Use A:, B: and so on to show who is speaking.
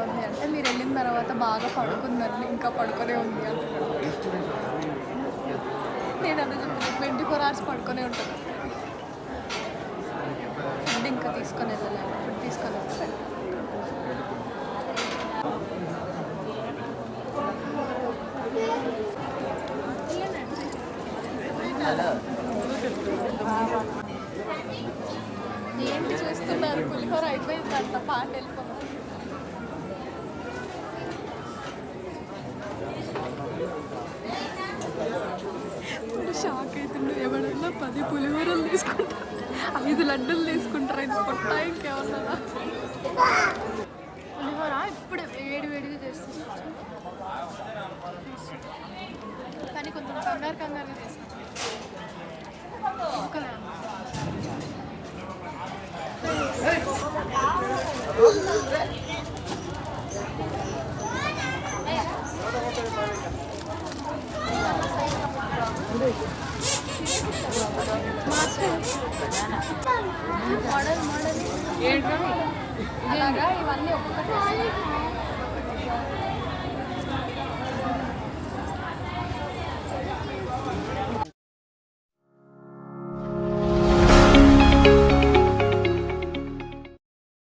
A: ఉంది అంటే మీరు వెళ్ళిన తర్వాత బాగా పడుకుందండి, ఇంకా పడుకొనే ఉంది అంటున్నాడు. నేను అన్న చెప్పాను 24 hours పడుకొనే ఉంటాను. ఫుడ్ ఇంకా తీసుకొని వెళ్ళాలి, ఫుడ్ తీసుకొని వెళ్ళాలి. ఏంటి చూస్తున్నారు? పులిహోర అయిపోయిందంట, పాట వెళ్ళిపోతుంది. షాక్ అవుతుండే. ఎవడన్నా 10 పులిహోరలు తీసుకుంటారు, 5 లడ్డూలు తీసుకుంటారు, ఇది పొట్ట ఇంకేమన్నా. పులిహోర ఇప్పుడు వేడిగా చేస్తుంది, కానీ కొంచెం కంగారుగా చేస్తాం. మోడల్ అలాగా ఇవన్నీ ఒక్కొక్కటి